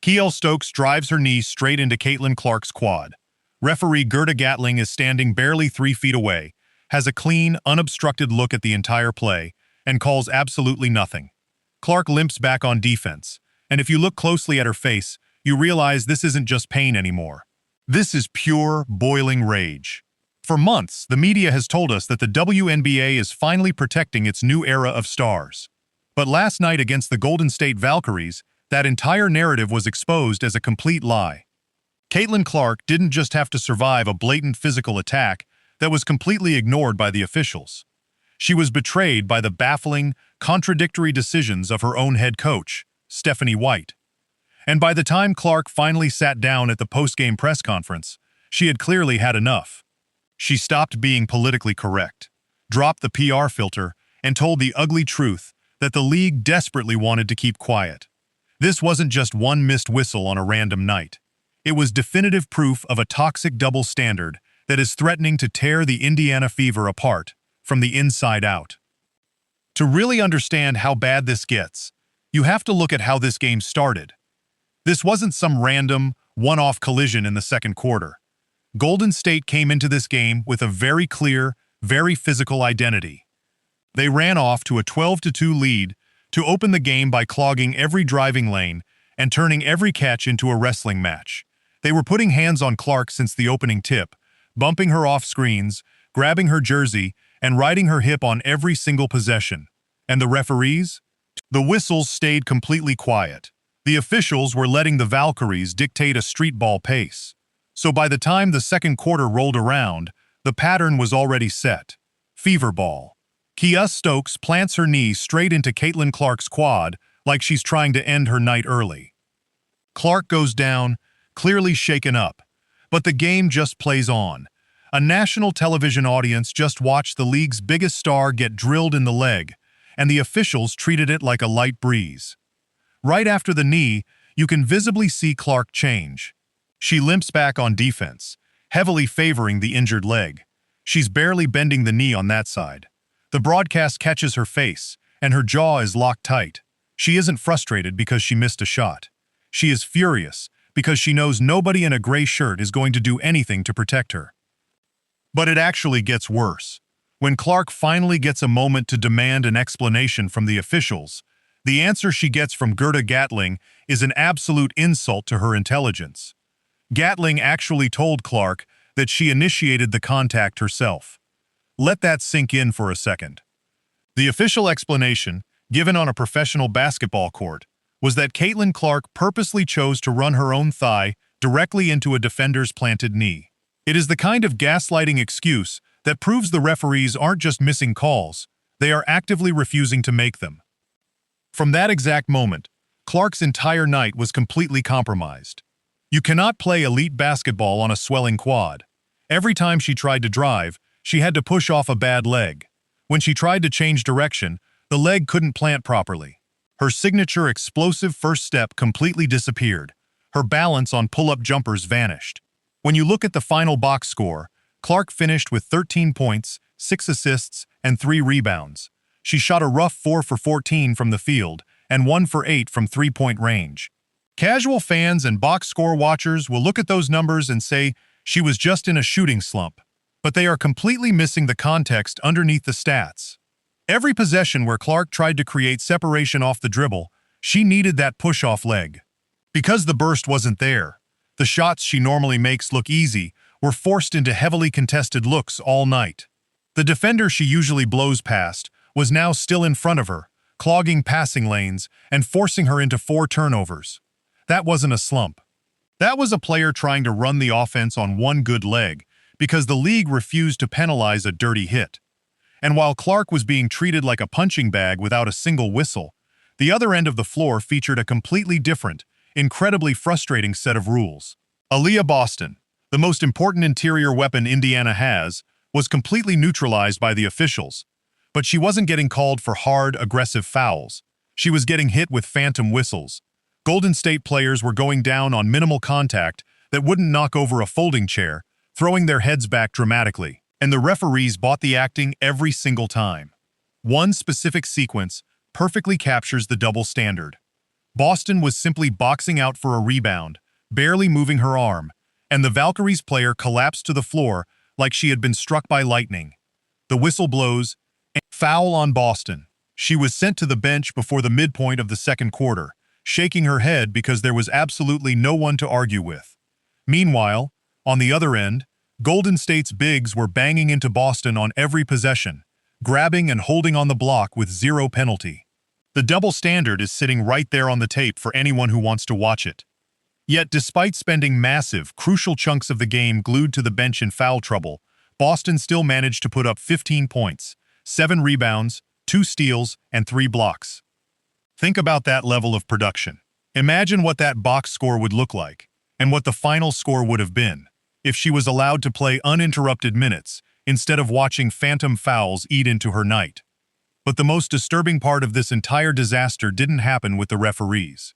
Kiah Stokes drives her knee straight into Caitlin Clark's quad. Referee Gerda Gatling is standing barely 3 feet away, has a clean, unobstructed look at the entire play, and calls absolutely nothing. Clark limps back on defense, and if you look closely at her face, you realize this isn't just pain anymore. This is pure, boiling rage. For months, the media has told us that the WNBA is finally protecting its new era of stars. But last night against the Golden State Valkyries, that entire narrative was exposed as a complete lie. Caitlin Clark didn't just have to survive a blatant physical attack that was completely ignored by the officials. She was betrayed by the baffling, contradictory decisions of her own head coach, Stephanie White. And by the time Clark finally sat down at the post-game press conference, she had clearly had enough. She stopped being politically correct, dropped the PR filter, and told the ugly truth that the league desperately wanted to keep quiet. This wasn't just one missed whistle on a random night. It was definitive proof of a toxic double standard that is threatening to tear the Indiana Fever apart from the inside out. To really understand how bad this gets, you have to look at how this game started. This wasn't some random, one-off collision in the second quarter. Golden State came into this game with a very clear, very physical identity. They ran off to a 12-2 lead to open the game by clogging every driving lane and turning every catch into a wrestling match. They were putting hands on Clark since the opening tip, bumping her off screens, grabbing her jersey, and riding her hip on every single possession. And the referees? The whistles stayed completely quiet. The officials were letting the Valkyries dictate a street ball pace. So by the time the second quarter rolled around, the pattern was already set. Fever ball. Kiah Stokes plants her knee straight into Caitlin Clark's quad like she's trying to end her night early. Clark goes down, clearly shaken up. But the game just plays on. A national television audience just watched the league's biggest star get drilled in the leg, and the officials treated it like a light breeze. Right after the knee, you can visibly see Clark change. She limps back on defense, heavily favoring the injured leg. She's barely bending the knee on that side. The broadcast catches her face, and her jaw is locked tight. She isn't frustrated because she missed a shot. She is furious because she knows nobody in a gray shirt is going to do anything to protect her. But it actually gets worse. When Clark finally gets a moment to demand an explanation from the officials, the answer she gets from Gerda Gatling is an absolute insult to her intelligence. Gatling actually told Clark that she initiated the contact herself. Let that sink in for a second. The official explanation, given on a professional basketball court, was that Caitlin Clark purposely chose to run her own thigh directly into a defender's planted knee. It is the kind of gaslighting excuse that proves the referees aren't just missing calls, they are actively refusing to make them. From that exact moment, Clark's entire night was completely compromised. You cannot play elite basketball on a swelling quad. Every time she tried to drive, she had to push off a bad leg. When she tried to change direction, the leg couldn't plant properly. Her signature explosive first step completely disappeared. Her balance on pull-up jumpers vanished. When you look at the final box score, Clark finished with 13 points, 6 assists, and 3 rebounds. She shot a rough 4 for 14 from the field and 1 for 8 from three-point range. Casual fans and box score watchers will look at those numbers and say she was just in a shooting slump, but they are completely missing the context underneath the stats. Every possession where Clark tried to create separation off the dribble, she needed that push-off leg. Because the burst wasn't there, the shots she normally makes look easy were forced into heavily contested looks all night. The defender she usually blows past was now still in front of her, clogging passing lanes and forcing her into 4 turnovers. That wasn't a slump. That was a player trying to run the offense on one good leg because the league refused to penalize a dirty hit. And while Clark was being treated like a punching bag without a single whistle, the other end of the floor featured a completely different, incredibly frustrating set of rules. Aaliyah Boston, the most important interior weapon Indiana has, was completely neutralized by the officials. But she wasn't getting called for hard, aggressive fouls. She was getting hit with phantom whistles. Golden State players were going down on minimal contact that wouldn't knock over a folding chair, throwing their heads back dramatically. And the referees bought the acting every single time. One specific sequence perfectly captures the double standard. Boston was simply boxing out for a rebound, barely moving her arm, and the Valkyries player collapsed to the floor like she had been struck by lightning. The whistle blows, and foul on Boston. She was sent to the bench before the midpoint of the second quarter, shaking her head because there was absolutely no one to argue with. Meanwhile, on the other end, Golden State's bigs were banging into Boston on every possession, grabbing and holding on the block with zero penalty. The double standard is sitting right there on the tape for anyone who wants to watch it. Yet, despite spending massive, crucial chunks of the game glued to the bench in foul trouble, Boston still managed to put up 15 points, 7 rebounds, 2 steals, and 3 blocks. Think about that level of production. Imagine what that box score would look like, and what the final score would have been, if she was allowed to play uninterrupted minutes instead of watching phantom fouls eat into her night. But the most disturbing part of this entire disaster didn't happen with the referees.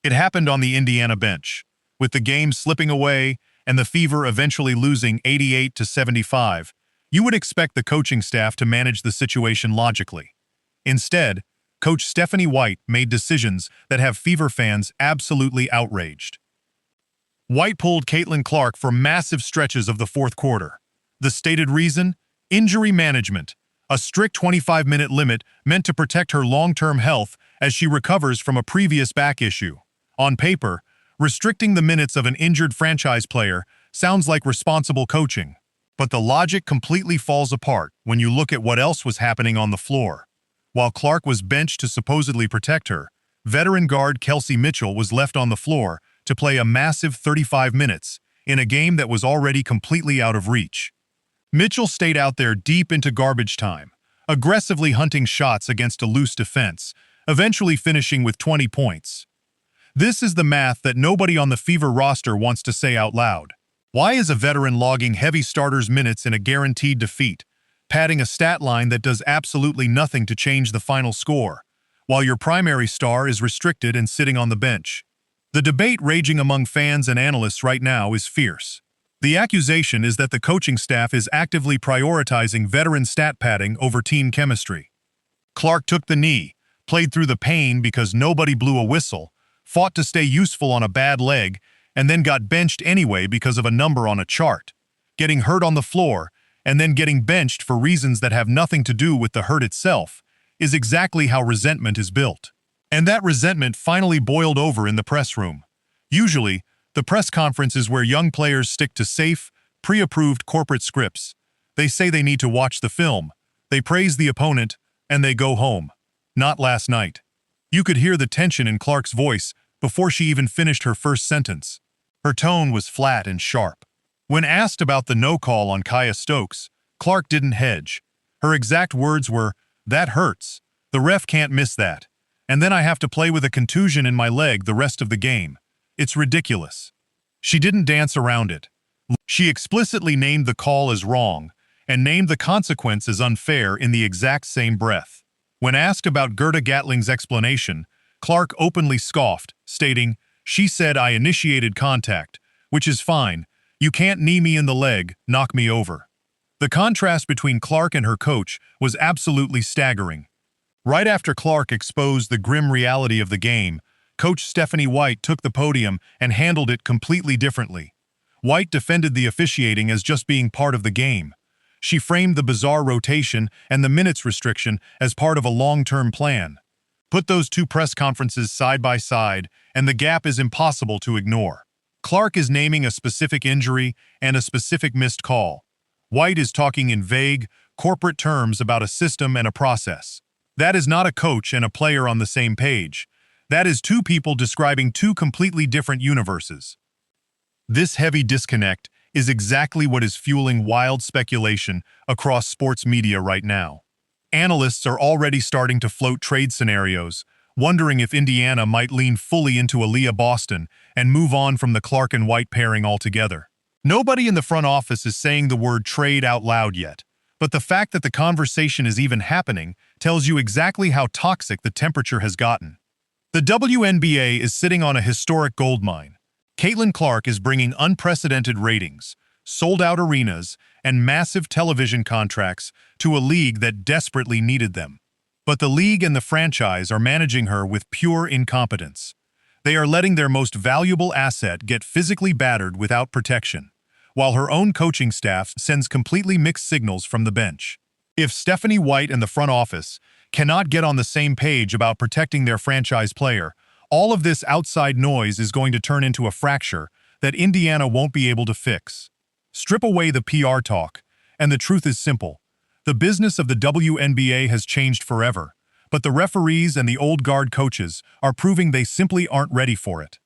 It happened on the Indiana bench, with the game slipping away and the Fever eventually losing 88-75. You would expect the coaching staff to manage the situation logically. Instead, Coach Stephanie White made decisions that have Fever fans absolutely outraged. White pulled Caitlin Clark for massive stretches of the fourth quarter. The stated reason? Injury management. A strict 25-minute limit meant to protect her long-term health as she recovers from a previous back issue. On paper, restricting the minutes of an injured franchise player sounds like responsible coaching. But the logic completely falls apart when you look at what else was happening on the floor. While Clark was benched to supposedly protect her, veteran guard Kelsey Mitchell was left on the floor to play a massive 35 minutes in a game that was already completely out of reach. Mitchell stayed out there deep into garbage time, aggressively hunting shots against a loose defense, eventually finishing with 20 points. This is the math that nobody on the Fever roster wants to say out loud. Why is a veteran logging heavy starters' minutes in a guaranteed defeat, padding a stat line that does absolutely nothing to change the final score, while your primary star is restricted and sitting on the bench? The debate raging among fans and analysts right now is fierce. The accusation is that the coaching staff is actively prioritizing veteran stat padding over team chemistry. Clark took the knee, played through the pain because nobody blew a whistle, fought to stay useful on a bad leg, and then got benched anyway because of a number on a chart, getting hurt on the floor, and then getting benched for reasons that have nothing to do with the hurt itself, is exactly how resentment is built. And that resentment finally boiled over in the press room. Usually, the press conference is where young players stick to safe, pre-approved corporate scripts. They say they need to watch the film, they praise the opponent, and they go home. Not last night. You could hear the tension in Clark's voice before she even finished her first sentence. Her tone was flat and sharp. When asked about the no call on Kiah Stokes, Clark didn't hedge. Her exact words were, "That hurts. The ref can't miss that. And then I have to play with a contusion in my leg the rest of the game. It's ridiculous." She didn't dance around it. She explicitly named the call as wrong and named the consequence as unfair in the exact same breath. When asked about Gerda Gatling's explanation, Clark openly scoffed, stating, "She said I initiated contact, which is fine. You can't knee me in the leg, knock me over." The contrast between Clark and her coach was absolutely staggering. Right after Clark exposed the grim reality of the game, Coach Stephanie White took the podium and handled it completely differently. White defended the officiating as just being part of the game. She framed the bizarre rotation and the minutes restriction as part of a long-term plan. Put those two press conferences side by side, and the gap is impossible to ignore. Clark is naming a specific injury and a specific missed call. White is talking in vague, corporate terms about a system and a process. That is not a coach and a player on the same page. That is two people describing two completely different universes. This heavy disconnect is exactly what is fueling wild speculation across sports media right now. Analysts are already starting to float trade scenarios, wondering if Indiana might lean fully into Aaliyah Boston and move on from the Clark and White pairing altogether. Nobody in the front office is saying the word trade out loud yet, but the fact that the conversation is even happening tells you exactly how toxic the temperature has gotten. The WNBA is sitting on a historic goldmine. Caitlin Clark is bringing unprecedented ratings, sold-out arenas, and massive television contracts to a league that desperately needed them. But the league and the franchise are managing her with pure incompetence. They are letting their most valuable asset get physically battered without protection, while her own coaching staff sends completely mixed signals from the bench. If Stephanie White and the front office cannot get on the same page about protecting their franchise player, all of this outside noise is going to turn into a fracture that Indiana won't be able to fix. Strip away the PR talk, and the truth is simple. The business of the WNBA has changed forever, but the referees and the old guard coaches are proving they simply aren't ready for it.